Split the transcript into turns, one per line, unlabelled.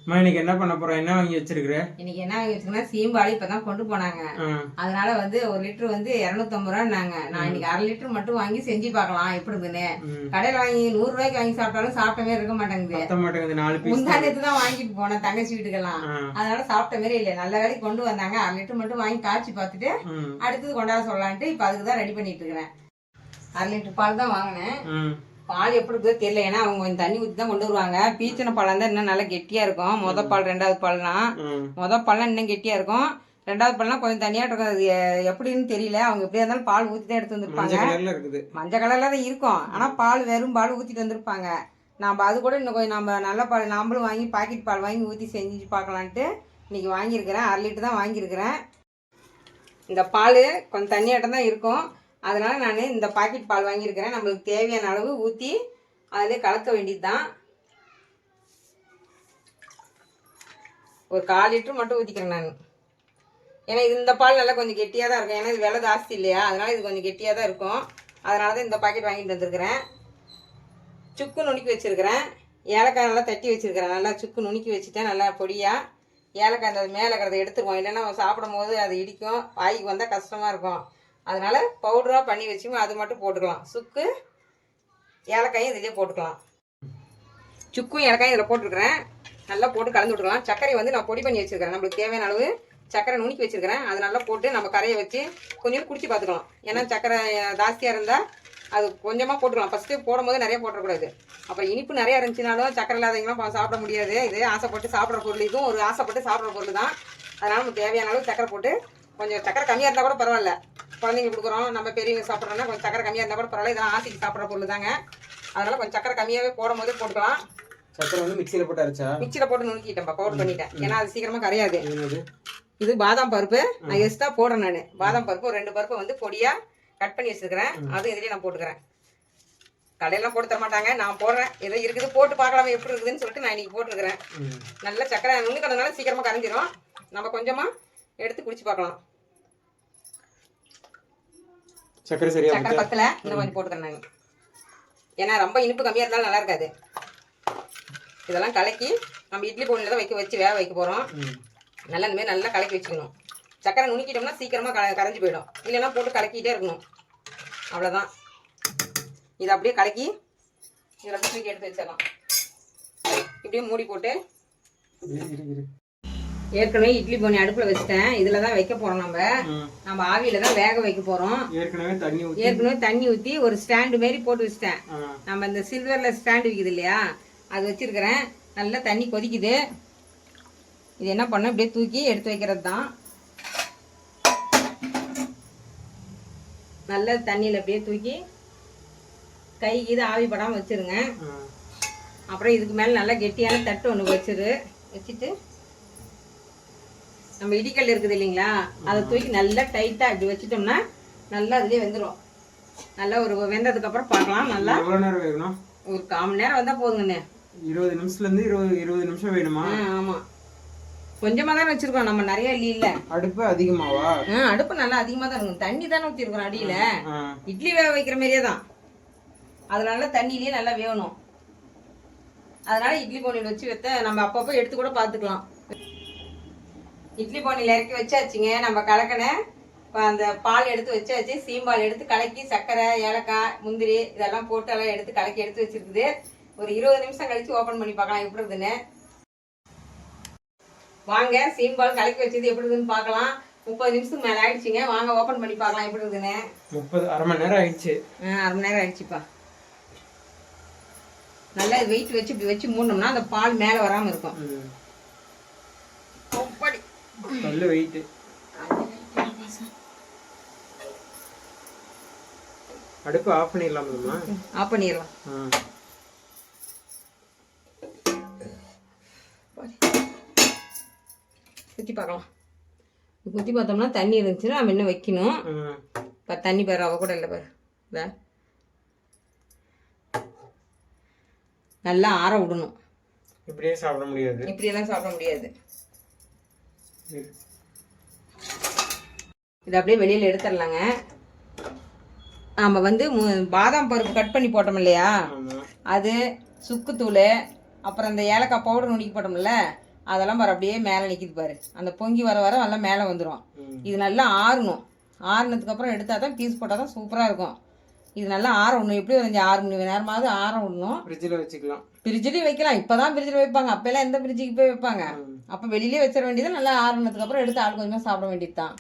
இன்னைக்கு என்ன பண்ண போறோம்? என்ன வாங்கி வச்சிருக்கிற?
இன்னைக்கு என்ன வாங்கி வச்சிருக்கேன்னா சீம்பாலி இப்பதான் கொண்டு போனாங்க. அதனால வந்து 1 லிட்டர் வந்து 250 ரூபான்னாங்க. நான் இன்னைக்கு 1/2 லிட்டர் மட்டும் வாங்கி செஞ்சு பார்க்கலாம் எப்படி இருக்குன்னு. கடையில வாங்கி 100 ரூபாய்க்கு வாங்கி சாப்பிட்டாலும் சாப்பிட்ட இருக்க மாட்டேங்குது.
4 பீஸ்
முந்தானத்து தான் வாங்கிட்டு போனேன் தங்கச்சி வீட்டுக்கெல்லாம். அதனால சாப்பிட்ட மாதிரி இல்லை. நல்ல வேலைக்கு கொண்டு வந்தாங்க. 1/2 லிட்டர் மட்டும் வாங்கி காய்ச்சி பார்த்துட்டு அடுத்தது கொண்டாட சொல்லலான்ட்டு இப்ப அதுக்கு தான் ரெடி பண்ணிட்டு இருக்கிறேன். 1/2 லிட்டர் பால் தான் வாங்கினேன். பால் எப்படி இருக்குதோ தெரியல. ஏன்னா அவங்க கொஞ்சம் தண்ணி ஊற்றி தான் கொண்டு வருவாங்க. பீச்சன பால் தான் இன்னும் நல்லா கெட்டியா இருக்கும். பால் 2வது பால்னா பால்லாம் இன்னும் கெட்டியா இருக்கும். 2வது பால்னா கொஞ்சம் தனியா இருக்கும். அது எப்படின்னு தெரியல. அவங்க எப்படியா இருந்தாலும் பால் ஊற்றி தான் எடுத்து வந்திருப்பாங்க. மஞ்சள் கலர்ல தான் இருக்கும். ஆனா பால் வெறும் பால் ஊற்றிட்டு வந்திருப்பாங்க. நம்ம அது கூட இன்னும் கொஞ்சம் நம்ம நல்ல பால் நாமளும் வாங்கி பாக்கெட் பால் வாங்கி ஊற்றி செஞ்சு பார்க்கலான்ட்டு இன்னைக்கு வாங்கியிருக்கிறேன். 1/2 லிட்டர் தான் வாங்கியிருக்கிறேன். இந்த பால் கொஞ்சம் தண்ணியாட்டம் தான் இருக்கும். அதனால நான் இந்த பாக்கெட் பால் வாங்கியிருக்கிறேன். நம்மளுக்கு தேவையான அளவு ஊற்றி அதிலே கலக்க வேண்டியது தான். ஒரு 1/4 லிட்டர் மட்டும் ஊற்றிக்கிறேன் நான். ஏன்னா இந்த பால் நல்லா கொஞ்சம் கெட்டியாக தான் இருக்கும். ஏன்னா இது விலை ஜாஸ்தி இல்லையா, அதனால இது கொஞ்சம் கெட்டியாக தான் இருக்கும். அதனால தான் இந்த பாக்கெட் வாங்கிட்டு வந்துருக்கிறேன். சுக்கு நுணுக்கி வச்சுருக்கிறேன். ஏலக்காய் நல்லா தட்டி வச்சுருக்கிறேன். நல்லா சுக்கு நுணுக்கி வச்சுட்டேன் நல்லா பொடியாக. ஏலக்காய் அந்த மேலே இருக்கிறத எடுத்துருவோம். இல்லைன்னா சாப்பிடும் போது அது இடிக்கும், வாய்க்கு வந்தால் கஷ்டமாக இருக்கும். அதனால பவுடராக பண்ணி வச்சுக்கோ, அது மட்டும் போட்டுக்கலாம். சுக்கு ஏலக்காயும் இதிலே போட்டுக்கலாம். சுக்கும் ஏலக்காயும் இதில் போட்டுருக்கிறேன். நல்லா போட்டு கலந்து விட்டுக்கலாம். சர்க்கரை வந்து நான் பொடி பண்ணி வச்சுருக்கிறேன். நம்மளுக்கு தேவையான அளவு சர்க்கரை நுணுக்கி வச்சுருக்கிறேன். அது நல்லா போட்டு நம்ம கரையை வச்சு கொஞ்சம் குடிச்சு பார்த்துக்கலாம். ஏன்னா சர்க்கரை ஜாஸ்தியாக இருந்தால் அது கொஞ்சமாக போட்டுக்கலாம். ஃபஸ்ட்டு போடும்போது நிறைய போட்டக்கூடாது. அப்புறம் இனிப்பு நிறையா இருந்துச்சுனாலும் சர்க்கரை இல்லாதவங்களாம் சாப்பிட முடியாது. இது ஆசைப்பட்டு சாப்பிட்ற பொருள். இதுவும் ஒரு ஆசைப்பட்டு சாப்பிட்ற பொருள் தான். அதனால் நமக்கு தேவையான அளவு சர்க்கரை போட்டு, கொஞ்சம் சர்க்கரை கம்மியாக இருந்தால் கூட பரவாயில்ல. குழந்தைங்க கொடுக்குறோம், நம்ம பெரியவங்க சாப்பிட்றோன்னா கொஞ்சம் சக்கரை கம்மியாக இருந்தால் கூட பரவாயில்ல. இதெல்லாம் ஆசைக்கு சாப்பிட்ற பொருள் தாங்க. அதனால் கொஞ்சம் சக்கரை கம்மியாகவே போடும் போதே போட்டுக்கலாம்.
சக்கரை வந்து மிக்சியில் போட்டு அரைச்சா? மிக்சியில்
போட்டு நுணுக்கிட்டேன், பவுடர் பண்ணிட்டேன். ஏன்னா அது சீக்கிரமாக கரையாது. இது பாதாம் பருப்பு. நான் எக்ஸ்ட்ரா போடுறேன். நான் பாதாம் பருப்பு 2 பருப்பு வந்து பொடியாக கட் பண்ணி வச்சுருக்கிறேன். அதுவும் இதிலே நான் போட்டுக்கிறேன். கடையெல்லாம் போட்டு தர மாட்டாங்க, நான் போடுறேன். ஏதோ இருக்குது போட்டு பார்க்கலாம் எப்படி இருக்குதுன்னு சொல்லிட்டு நான் இன்னைக்கு போட்டுருக்கிறேன். நல்ல சக்கரை நுணுக்கிறதுனால சீக்கிரமாக கரைஞ்சிரும். நம்ம கொஞ்சமாக எடுத்து குடிச்சு பார்க்கலாம்.
சக்கரை சரியா
சக்கரை பத்தல, இன்னும் கொஞ்சம் போட்டுக்கிறேன் நான். ஏன்னா ரொம்ப இனிப்பு கம்மியாக இருந்தாலும் நல்லா இருக்காது. இதெல்லாம் கலக்கி நம்ம இட்லி பொடியில் தான் வச்சு வேக வைக்க போகிறோம். நல்லா இந்த மாதிரி நல்லா கலக்கி வச்சுக்கணும். சக்கரை நுணுக்கிட்டோம்னா சீக்கிரமாக கரைஞ்சி போயிடும். இல்லைன்னா போட்டு கலக்கிட்டே இருக்கணும். அவ்வளோதான். இதை அப்படியே கலக்கி இதில் தூக்கி எடுத்து வச்சிடலாம். இப்படியே மூடி போட்டு ஏற்கனவே இட்லி பொண்ணி அடுப்புல வச்சுட்டேன். இதுல தான் வைக்க போறோம். நம்ம ஆவியில தான் வேக வைக்க போறோம். ஏற்கனவே தண்ணி ஊத்தி ஒரு ஸ்டாண்டு மாரி போட்டு வச்சுட்டேன். நம்ம இந்த சில்வர்ல ஸ்டாண்டு விக்குது இல்லையா, அது வச்சிருக்கிறேன். நல்லா தண்ணி கொதிக்குது. இது என்ன பண்ண, இப்படியே தூக்கி எடுத்து வைக்கிறது தான். நல்ல தண்ணியில அப்படியே தூக்கி கைக்கு இது ஆவி படாம வச்சிருங்க. அப்புறம் இதுக்கு மேல நல்லா கெட்டியான தட்டு ஒன்று வச்சுட்டு நம்ம இடிக்கல் இருக்குது இல்லைங்களா, அதை தூக்கி நல்லா டைட்டா இப்படி வச்சுட்டோம்னா நல்லா அதுலயே வெந்துடும். நல்லா ஒரு வெந்ததுக்கு அப்புறம் பார்க்கலாம். நல்லா
எவ்வளவு நேரம் வேகணும்?
ஒரு 1/4 மணி நேரம் வந்தா போதுங்கண்ணே.
20 நிமிஷத்துல இருந்து 20 நிமிஷம் வேணுமா?
ஆமா, கொஞ்சமா தான் வச்சிருக்கோம், நம்ம நிறைய இல்ல.
அடுப்பு அதிகமாவா?
அடுப்பு நல்லா அதிகமா தான் இருக்கும். தண்ணி தானே ஊத்திருக்கோம் அடியில. இட்லி வேக வைக்கிற மாதிரியே தான். அதனால தண்ணியிலேயே நல்லா வேகணும். அதனால இட்லி பானையில் வச்சு வைத்த நம்ம அப்பப்போ எடுத்து கூட பார்த்துக்கலாம். இட்லி பானையில் இறக்கி வச்சாச்சுங்க. நம்ம கலக்கின அந்த பால் எடுத்து வச்சாச்சு. சீம்பால் எடுத்து கலக்கி சர்க்கரை ஏலக்காய் முந்திரி இதெல்லாம் போட்டு எல்லாம் எடுத்து கலக்கி எடுத்து வச்சிருக்குது. ஒரு 20 நிமிஷம் கழிச்சு ஓப்பன் பண்ணி பார்க்கலாம் எப்படி இருக்குதுன்னு. வாங்க, சீம்பால் கலக்கி வச்சது எப்படி இருக்குதுன்னு பார்க்கலாம். 30 நிமிஷத்துக்கு மேலே ஆயிடுச்சுங்க. வாங்க ஓப்பன் பண்ணி பார்க்கலாம் எப்படி இருக்குதுன்னு.
1/2 மணி நேரம் ஆயிடுச்சு.
1/2 மணி நேரம் ஆயிடுச்சுப்பா. நல்லா வெயிட் வச்சு இப்படி வச்சு மூடணும்னா அந்த பால் மேலே வராமல் இருக்கும்.
நல்ல வெயிட். அடுப்பு ஆஃப் பண்ணிடலாமா?
ஆஃப் பண்ணிடலாம். குத்தி பார்க்கலாம். குத்தி பார்த்தோம்னா தண்ணி இருந்துச்சுன்னா நம்ம என்ன வைக்கணும். இப்போ தண்ணி பேர் அவ கூட இல்லை பேர். இதை நல்லா ஆற விடணும்.
இப்படியே சாப்பிட முடியாது.
இப்படியெல்லாம் சாப்பிட முடியாது. இது அப்படியே வெளியில் எடுத்துடலாங்க. நம்ம வந்து பாதாம் பருப்பு கட் பண்ணி போட்டோம் இல்லையா, அது சுக்குத்தூள் அப்புறம் இந்த ஏலக்காய் பவுடர் நுணுக்கி போட்டோம்ல அதெல்லாம் பாரு அப்படியே மேலே நிற்கிது பாரு. அந்த பொங்கி வர வர எல்லாம் மேலே வந்துடும்.
ம்.
இது நல்லா ஆறணும். ஆறுனதுக்கப்புறம் எடுத்தால் தான் பீஸ் போட்டால் தான் சூப்பராக இருக்கும். இது நல்லா ஆற விடணும். எப்படி ஒரு 6 மணி நேரமாவது ஆற விடணும்.
ஃப்ரிட்ஜில் வச்சுக்கலாம்.
ஃப்ரிட்ஜ்லேயும் வைக்கலாம். இப்போ தான் ஃப்ரிட்ஜில் வைப்பாங்க. அப்போல்லாம் எந்த ஃப்ரிட்ஜுக்கு போய் வைப்பாங்க?
ம்.
அப்போ வெளியிலே வச்சிட வேண்டியது. நல்லா ஆறுனதுக்கப்புறம் எடுத்து ஆள் கொஞ்சமாக சாப்பிட வேண்டியது தான்.